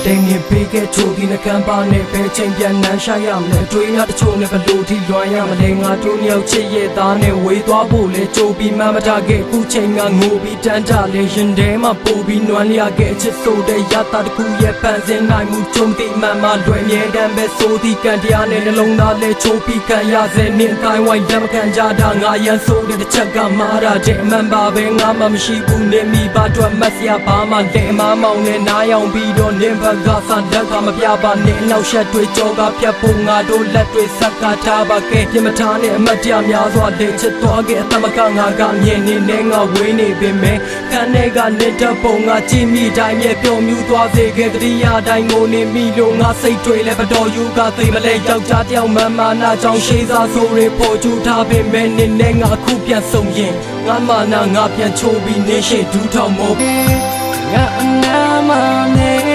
တဲ့ငင်ပေးခဲ့ချိုဒီနှကမ်းပါနဲ့ပဲချိန်ပြန်နှမ်းရှာရမလဲတွေးရတချို့နဲ့ဘလို့ထိလွှမ်းရမလဲငါတို့မြောက်ချစ်ရဲ့သားနဲ့ဝေးသွားဖို့လဲကြိုးပြီးမှမထားခဲ့ခုချိန်ကငိုပြီးတန်းကြလဲရင်ထဲမှာပို့ပြီးနွမ်းလျခဲ့ချစ်ဆိုတဲ့ရတာတစ်ခုရဲ့ပန်းစင်နိုင်မှုကြုံတိမှန်မှလွယ်မြဲတမ်းပဲဆိုသည့်ကံတရားနဲ့နှလုံးသားလဲချိုးပြီးခံရစေနင်းတိုင်းဝိုင်းလက်မခံကြတာငါရန်ဆိုတဲ့တစ်ချက်ကမှားတာတဲ့အမှန်ပါပဲငါမှမရှိဘူးနေမိပါတော့မတ်စရာဘာမှလဲအမမောင်နဲ့နားယောင်ပြီးတော့နင်းဘက်ကဆန်လက်ကမပြပါနဲ့နောက်ရှက်တွေကြောကဖြတ်ဖို့ငါတို့လက်တွေဆက်ကထားပါကဲပြမထားနဲ့အမတ်တရားများစွာလေချစ်သွားခဲ့အသမကငါကမြင်နေနဲ့ငါဝေးနေပေမဲ့ခန်းထဲကနေတပုံငါကြည့်မိတိုင်းရဲ့ပျော်မြူးသွားစေခဲ့တတိယတိုင်းငိုနေမိလို့ငါစိတ်တွေလည်းဘတော်ယူကသိမလဲယောက်ျားတယောက်မှန်မှနာကြောင့်ရှိစားဆိုရပေါ်ချူထားပေမဲ့နေနဲ့ငါခုပြန်ဆုံးရင်ငါမနာငါပြန်ချိုးပြီးနေရှိဒူးထောင်မို့ငါအနာမနဲ့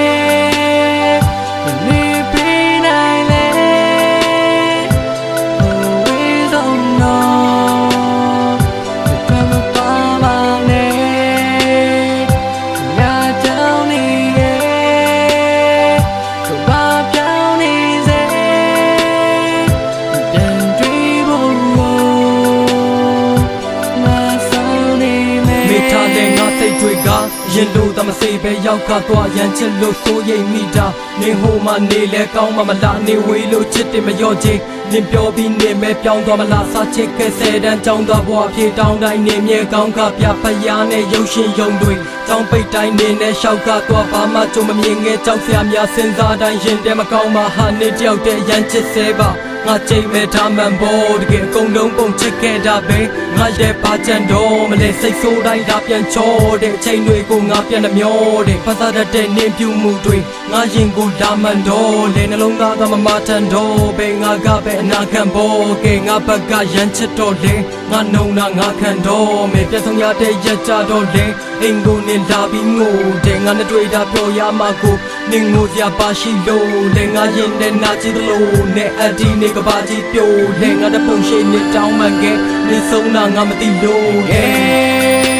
ရင်လို့တမစေပဲရောက်ခါသွားရန်ချစ်လို့စိုးရိမ်မိတာနေဟိုမှနေလဲကောင်းမှမလားနေဝေးလို့ချစ်တယ်မလျော့ချင်နင်ပြောပြီးနေမဲပြောင်းသွားမလားစာချစ်ခဲ့ဆယ်တန်းကြောင်းသွားဘွားပြေတောင်းတိုင်းနေမြဲကောင်းကပြဖျားနဲ့ရုပ်ရှင်ယုံတွေကြောင်းပိတ်တိုင်းနေနဲ့ရှောက်ကသွားဘာမှကြုံမမြင်ငယ်ကြောက်စရာများစဉ်းစားတိုင်းရင်ထဲမကောင်းမှဟာနေတယောက်တည်းရန်ချစ်စေပါငါချိန်မဲ့ထားမှန်ဖို့တကယ်အကုန်လုံးပုံချစ်ခဲ့တာပဲငါရဲ့ပါချန်တော့မလဲစိတ်ဆိုးတိုင်းဒါပြန်ချောတဲ့အချိန်တွေကိုငါပြန်နှမျောတဲ့ဖတ်စားတဲ့နင်းပြမှုတွေငါရင်ကိုလာမှန်တော့လေနှလုံးသားကမမထန်တော့ပဲငါကပဲအနာခံဖို့ကဲငါဘက်ကရန်ချစ်တော့လေငါနှုံနာငါခံတော့မယ်ပြတ်ဆုံးရတဲ့ရက်ကြတော့လေအင်ကိုနေလာပြီးငိုတဲ့ငါနဲ့တွေ့တာပြောရမှာကိုနင်ငိုစရာပါရှိလို့လေငါရင်နဲ့နာကြည့်သလိုနဲ့အဒီနေကဘာကြီးပြိုလေငါတပုံရှိနေတောင်းမှန်ခဲ့နေဆုံးတာငါမသိလို့